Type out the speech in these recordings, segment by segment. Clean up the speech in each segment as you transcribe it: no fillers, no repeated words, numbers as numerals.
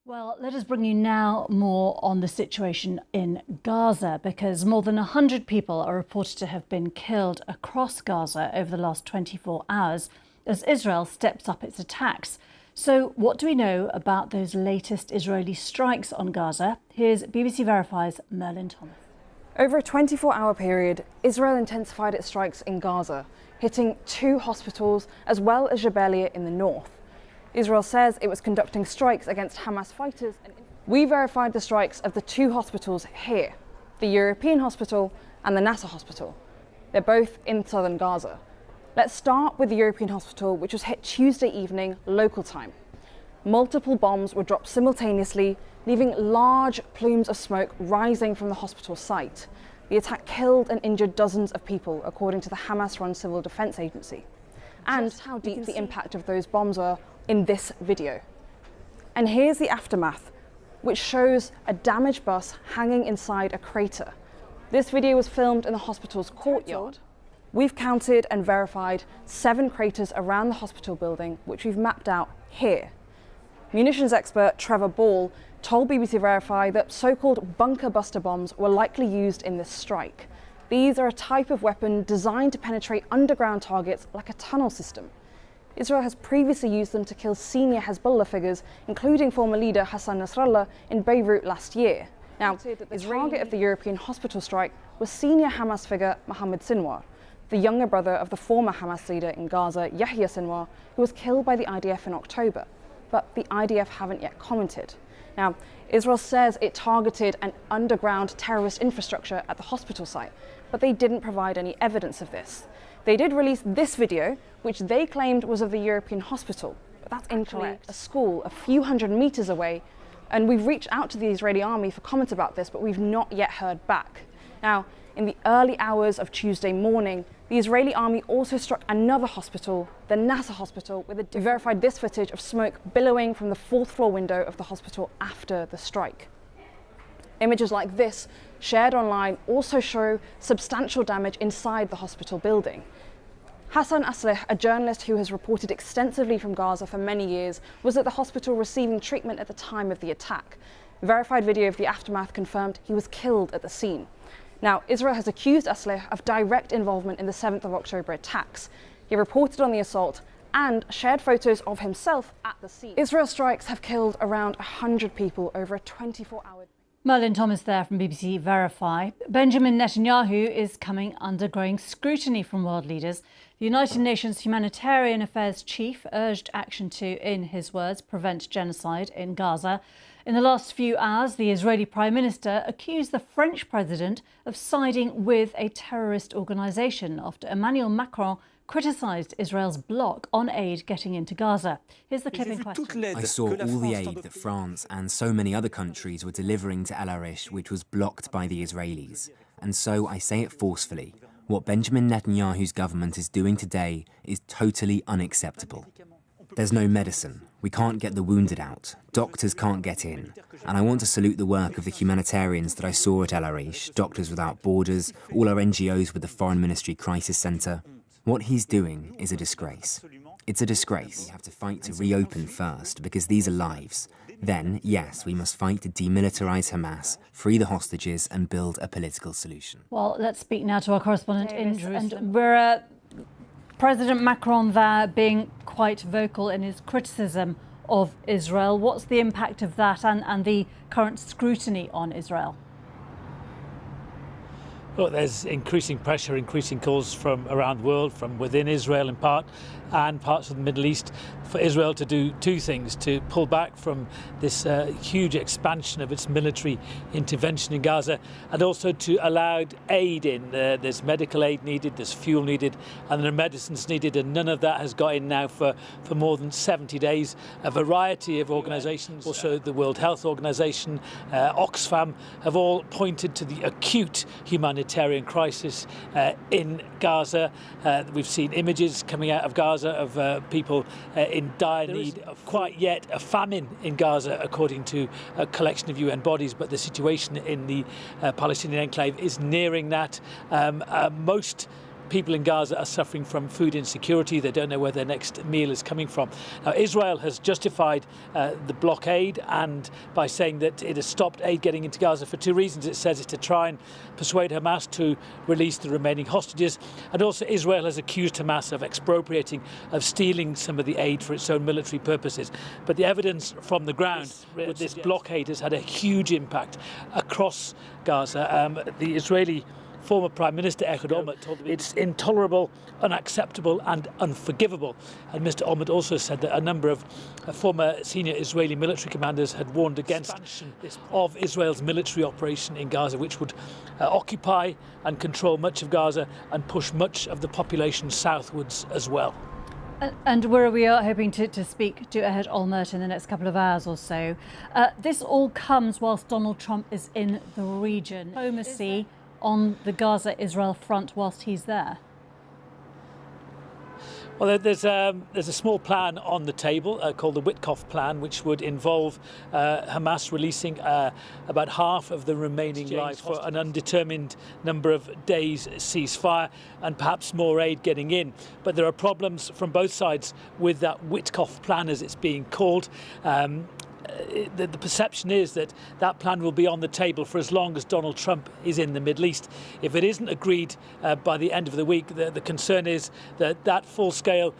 Well, let us bring you now more on the situation in Gaza, because more than 100 people are reported to have been killed across Gaza over the last 24 hours as Israel steps up its attacks. So what do we know about those latest Israeli strikes on Gaza? Here's BBC Verify's Merlin Thomas. Over a 24-hour period, Israel intensified its strikes in Gaza, hitting 2 hospitals as well as Jabalia in the north. Israel says it was conducting strikes against Hamas fighters. We verified the strikes of the 2 hospitals here, the European Hospital and the Nasser Hospital. They're both in southern Gaza. Let's start with the European Hospital, which was hit Tuesday evening local time. Multiple bombs were dropped simultaneously, leaving large plumes of smoke rising from the hospital site. The attack killed and injured dozens of people, according to the Hamas-run civil defense agency. And how deep the impact of those bombs are in this video. And here's the aftermath, which shows a damaged bus hanging inside a crater. This video was filmed in the hospital's courtyard. We've counted and verified 7 craters around the hospital building, which we've mapped out here. Munitions expert Trevor Ball told BBC Verify that so-called bunker buster bombs were likely used in this strike. These are a type of weapon designed to penetrate underground targets like a tunnel system. Israel has previously used them to kill senior Hezbollah figures, including former leader Hassan Nasrallah, in Beirut last year. Now, the target of the European hospital strike was senior Hamas figure Mohammed Sinwar, the younger brother of the former Hamas leader in Gaza, Yahya Sinwar, who was killed by the IDF in October. But the IDF haven't yet commented. Now, Israel says it targeted an underground terrorist infrastructure at the hospital site, but they didn't provide any evidence of this. They did release this video, which they claimed was of the European hospital, but that's incorrect. A school a few hundred meters away, and we've reached out to the Israeli army for comment about this, but we've not yet heard back. Now, in the early hours of Tuesday morning, the Israeli army also struck another hospital, the Nasser Hospital, with we verified this footage of smoke billowing from the 4th floor window of the hospital after the strike. Images like this, shared online, also show substantial damage inside the hospital building. Hassan Asleh, a journalist who has reported extensively from Gaza for many years, was at the hospital receiving treatment at the time of the attack. Verified video of the aftermath confirmed he was killed at the scene. Now, Israel has accused Asleh of direct involvement in the 7th of October attacks. He reported on the assault and shared photos of himself at the scene. Israel strikes have killed around 100 people over a 24-hour. Merlin Thomas there from BBC Verify. Benjamin Netanyahu is coming under growing scrutiny from world leaders. The United Nations Humanitarian Affairs Chief urged action to, in his words, prevent genocide in Gaza. In the last few hours, the Israeli Prime Minister accused the French President of siding with a terrorist organisation after Emmanuel Macron criticised Israel's block on aid getting into Gaza. Here's the clip in question. I saw all the aid that France and so many other countries were delivering to El Arish, which was blocked by the Israelis. And so I say it forcefully. What Benjamin Netanyahu's government is doing today is totally unacceptable. There's no medicine. We can't get the wounded out. Doctors can't get in. And I want to salute the work of the humanitarians that I saw at El Arish, Doctors Without Borders, all our NGOs with the Foreign Ministry Crisis Centre. What he's doing is a disgrace. It's a disgrace. We have to fight to reopen first, because these are lives. Then, yes, we must fight to demilitarise Hamas, free the hostages and build a political solution. Well, let's speak now to our correspondent in Jerusalem. And we're President Macron there being quite vocal in his criticism of Israel. What's the impact of that and the current scrutiny on Israel? Well, there's increasing pressure, increasing calls from around the world, from within Israel in part, and parts of the Middle East, for Israel to do 2 things: to pull back from this huge expansion of its military intervention in Gaza, and also to allow aid in. There's medical aid needed, there's fuel needed, and there are medicines needed, and none of that has got in now for more than 70 days. A variety of organisations, also the World Health Organization, Oxfam, have all pointed to the acute humanitarian crisis in Gaza. We've seen images coming out of Gaza of people in dire need of quite yet a famine in Gaza, according to a collection of UN bodies, but the situation in the Palestinian enclave is nearing that. Most people in Gaza are suffering from food insecurity. They don't know where their next meal is coming from. Now, Israel has justified the blockade and by saying that it has stopped aid getting into Gaza for two reasons. It says it's to try and persuade Hamas to release the remaining hostages, and also Israel has accused Hamas of expropriating, of stealing some of the aid for its own military purposes. But the evidence from the ground with this blockade has had a huge impact across Gaza. The Israeli former Prime Minister Ehud Olmert told him it's intolerable, unacceptable and unforgivable. And Mr. Olmert also said that a number of former senior Israeli military commanders had warned against of Israel's military operation in Gaza, which would occupy and control much of Gaza and push much of the population southwards as well. And we are hoping to speak to Ehud Olmert in the next couple of hours or so. This all comes whilst Donald Trump is in the region. Diplomacy on the Gaza-Israel front whilst he's there? Well, there's a small plan on the table called the Witkoff Plan, which would involve Hamas releasing about half of the remaining lives for an undetermined number of days ceasefire and perhaps more aid getting in. But there are problems from both sides with that Witkoff Plan, as it's being called. The perception is that that plan will be on the table for as long as Donald Trump is in the Middle East. If it isn't agreed by the end of the week, the concern is that that full-scale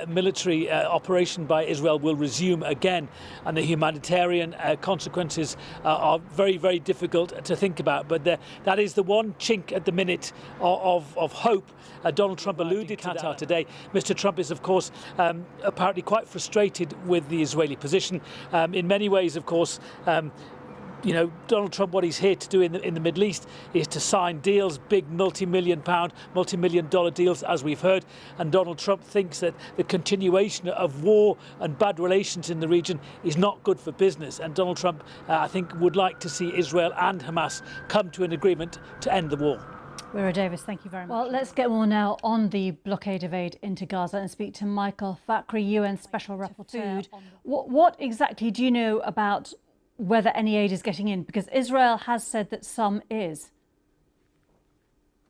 military operation by Israel will resume again, and the humanitarian consequences are very, very difficult to think about. But that is the one chink at the minute of hope. Donald Trump alluded to Qatar today. Mr. Trump is, of course, apparently quite frustrated with the Israeli position. In many ways, of course, Donald Trump, what he's here to do in the Middle East is to sign deals, big multi-million dollar deals, as we've heard. And Donald Trump thinks that the continuation of war and bad relations in the region is not good for business. And Donald Trump, I think, would like to see Israel and Hamas come to an agreement to end the war. Wira Davis, thank you very much. Well, let's get more now on the blockade of aid into Gaza and speak to Michael Fakhri, UN Special Rapporteur. What exactly do you know about whether any aid is getting in? Because Israel has said that some is.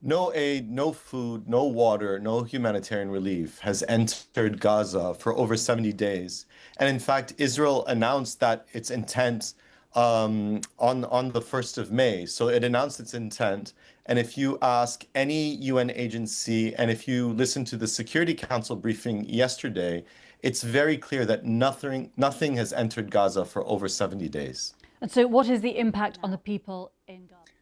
No aid, no food, no water, no humanitarian relief has entered Gaza for over 70 days. And in fact, Israel announced that its intent on the 1st of May. So it announced its intent. And if you ask any UN agency, and if you listen to the Security Council briefing yesterday, it's very clear that nothing has entered Gaza for over 70 days. And so what is the impact on the people in Gaza?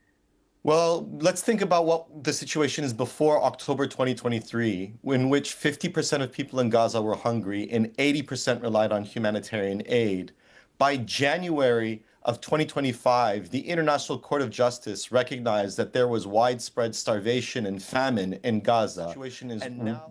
Well, let's think about what the situation is before October 2023, in which 50% of people in Gaza were hungry and 80% relied on humanitarian aid. By January of 2025, the International Court of Justice recognized that there was widespread starvation and famine in Gaza. The situation is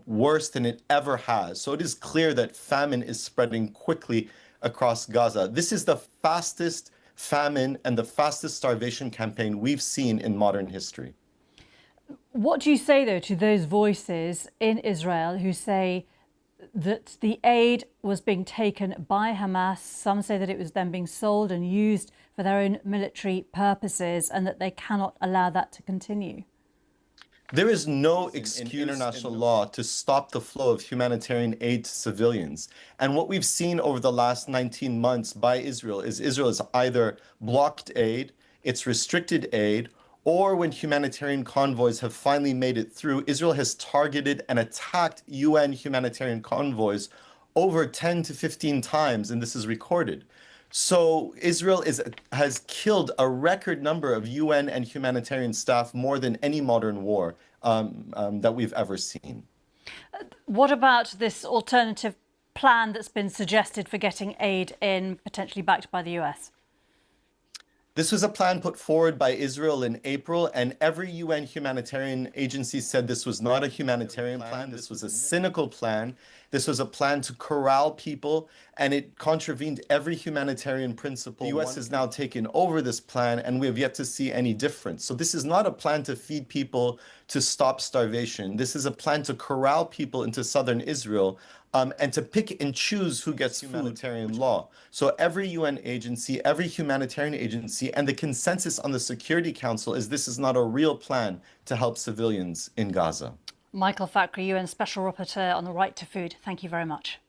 worse than it ever has. So it is clear that famine is spreading quickly across Gaza. This is the fastest famine and the fastest starvation campaign we've seen in modern history. What do you say, though, to those voices in Israel who say that the aid was being taken by Hamas? Some say that it was then being sold and used for their own military purposes and that they cannot allow that to continue. There is no excuse in international law to stop the flow of humanitarian aid to civilians. And what we've seen over the last 19 months by Israel has either blocked aid, it's restricted aid, or when humanitarian convoys have finally made it through, Israel has targeted and attacked UN humanitarian convoys over 10 to 15 times, and this is recorded. So Israel has killed a record number of UN and humanitarian staff, more than any modern war that we've ever seen. What about this alternative plan that's been suggested for getting aid in, potentially backed by the US? This was a plan put forward by Israel in April, and every UN humanitarian agency said this was not a humanitarian plan. This was a cynical plan. This was a plan to corral people, and it contravened every humanitarian principle. The US has now taken over this plan, and we have yet to see any difference. So this is not a plan to feed people to stop starvation. This is a plan to corral people into southern Israel and to pick and choose who gets humanitarian law. So every UN agency, every humanitarian agency, and the consensus on the Security Council is this is not a real plan to help civilians in Gaza. Michael Fakhri, UN Special Rapporteur on the right to food, thank you very much.